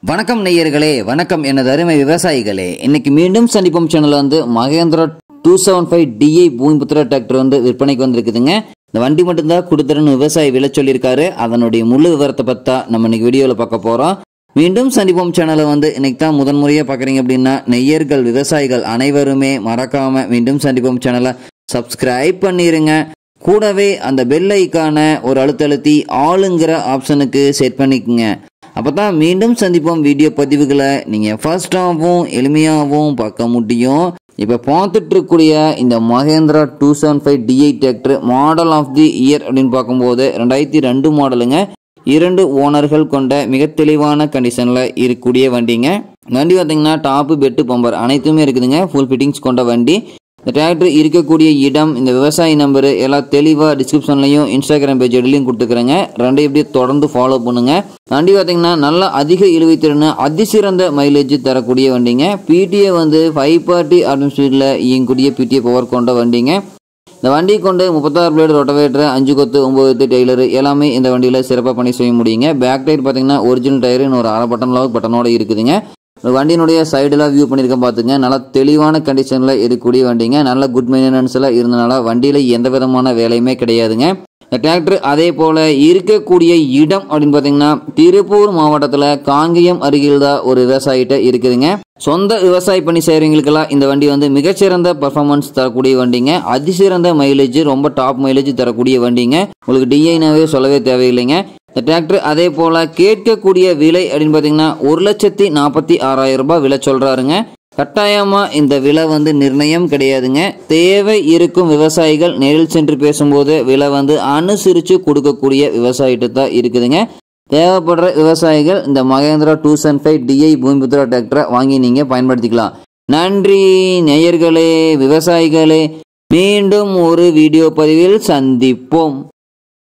வணக்கம் நேயர்களே, வணக்கம் எனது அருமை விவசாயிகளே. இன்னைக்கு மீண்டும் சந்திப்போம் சேனல்ல மகேந்திரா 275 DI பூமிபுத்திர டிராக்டர் விற்பனைக்கு வந்திருக்குதுங்க. இந்த வண்டி மட்டும்தான் கொடுத்துருன்னு விவசாயி விலை சொல்லியிருக்காரு. அதனுடைய முழு விவரத்தை பத்தா நம்ம இன்னைக்கு வீடியோவில் பார்க்க போறோம். மீண்டும் சந்திப்போம் சேனலை இன்னைக்கு தான் முதன்முறையாக பார்க்குறீங்க அப்படின்னா நெய்யர்கள் விவசாயிகள் அனைவருமே மறக்காம மீண்டும் சந்திப்போம் சேனலை சப்ஸ்கிரைப் பண்ணிருங்க. கூடவே அந்த பெல் ஐக்கான ஒரு அழுத்தி ஆளுங்கிற ஆப்ஷனுக்கு செட் பண்ணிக்கோங்க. அப்போ தான் மீண்டும் சந்திப்போம் வீடியோ பதிவுகளை நீங்கள் ஃபர்ஸ்டாகவும் எளிமையாகவும் பார்க்க முடியும். இப்போ பார்த்துட்டு இருக்கக்கூடிய இந்த Mahindra 275 DI tractor model of the year அப்படின்னு பார்க்கும்போது 2002 மாடலுங்க. 2 ஓனர்கள் கொண்ட மிக தெளிவான கண்டிஷனில் இருக்கக்கூடிய வண்டிங்க. வண்டி பார்த்தீங்கன்னா டாப்பு பெட்டு பம்பர் அனைத்துமே இருக்குதுங்க. ஃபுல் ஃபிட்டிங்ஸ் கொண்ட வண்டி. இந்த டிராக்டர் இருக்கக்கூடிய இடம், இந்த விவசாயி நம்பரு எல்லாம் தெளிவாக டிஸ்கிரிப்ஷன்லையும் இன்ஸ்டாகிராம் பேஜ் ஐடிலையும் கொடுத்துக்கிறேங்க. ரெண்டு இப்படியே தொடர்ந்து ஃபாலோ பண்ணுங்க. வண்டி பார்த்தீங்கன்னா நல்ல அதிக இழுவைத்திறன், அதிசிறந்த மைலேஜ் தரக்கூடிய வண்டிங்க. பிடிஏ 540 ஆர்பிஎம் ஸ்பீடில் இயங்கக்கூடிய பிடிஏ பவர் கொண்ட வண்டிங்க. இந்த வண்டியை கொண்டு 36 பிளேடு ரொட்டவேட்டர், 5 கொத்து 9 டெய்லர் எல்லாமே இந்த வண்டியில் சிறப்பாக பண்ணி செய்ய முடியுங்க. பேக் டயர் பார்த்தீங்கன்னா ஒரிஜினல் டயர், இன்னொரு அரை பட்டன் அளவுக்கு பட்டனோட இருக்குதுங்க. வண்டியினுடைய சைடெல்லாம் வியூ பண்ணியிருக்கேன் பார்த்துங்க. நல்லா தெளிவான கண்டிஷனில் இருக்கக்கூடிய வண்டிங்க. நல்ல குட் மெயின்டெனன்ஸில் இருந்தனால வண்டியில் எந்த விதமான வேலையுமே கிடையாதுங்க. இந்த டிராக்டர் அதே போல் இருக்கக்கூடிய இடம் அப்படின்னு பார்த்தீங்கன்னா திருப்பூர் மாவட்டத்தில் காங்கேயம் அருகில் தான் ஒரு விவசாயிட்ட இருக்குதுங்க. சொந்த விவசாய பண்ணி செய்கிறவங்களுக்கெல்லாம் இந்த வண்டி மிகச்சிறந்த பர்ஃபார்மன்ஸ் தரக்கூடிய வண்டிங்க. அதிசிறந்த மைலேஜ், ரொம்ப டாப் மைலேஜ் தரக்கூடிய வண்டிங்க. உங்களுக்கு டிஐனாவே சொல்லவே தேவையில்லைங்க. இந்த டிராக்டர் அதே போல் கேட்கக்கூடிய விலை அப்படின்னு பார்த்தீங்கன்னா 1,46,000 ரூபாய் விலை சொல்கிறாருங்க. கட்டாயமாக இந்த விலை நிர்ணயம் கிடையாதுங்க. தேவை இருக்கும் விவசாயிகள் நேரில் சென்று பேசும்போது விலை அனுசரித்து கொடுக்கக்கூடிய விவசாயிட்டு தான் இருக்குதுங்க. தேவைப்படுற விவசாயிகள் இந்த மகேந்திரா 275 DI பூமிபுத்திர டிராக்டரை வாங்கி நீங்கள் பயன்படுத்திக்கலாம். நன்றி நேயர்களே, விவசாயிகளே. மீண்டும் ஒரு வீடியோ பதிவில் சந்திப்போம்.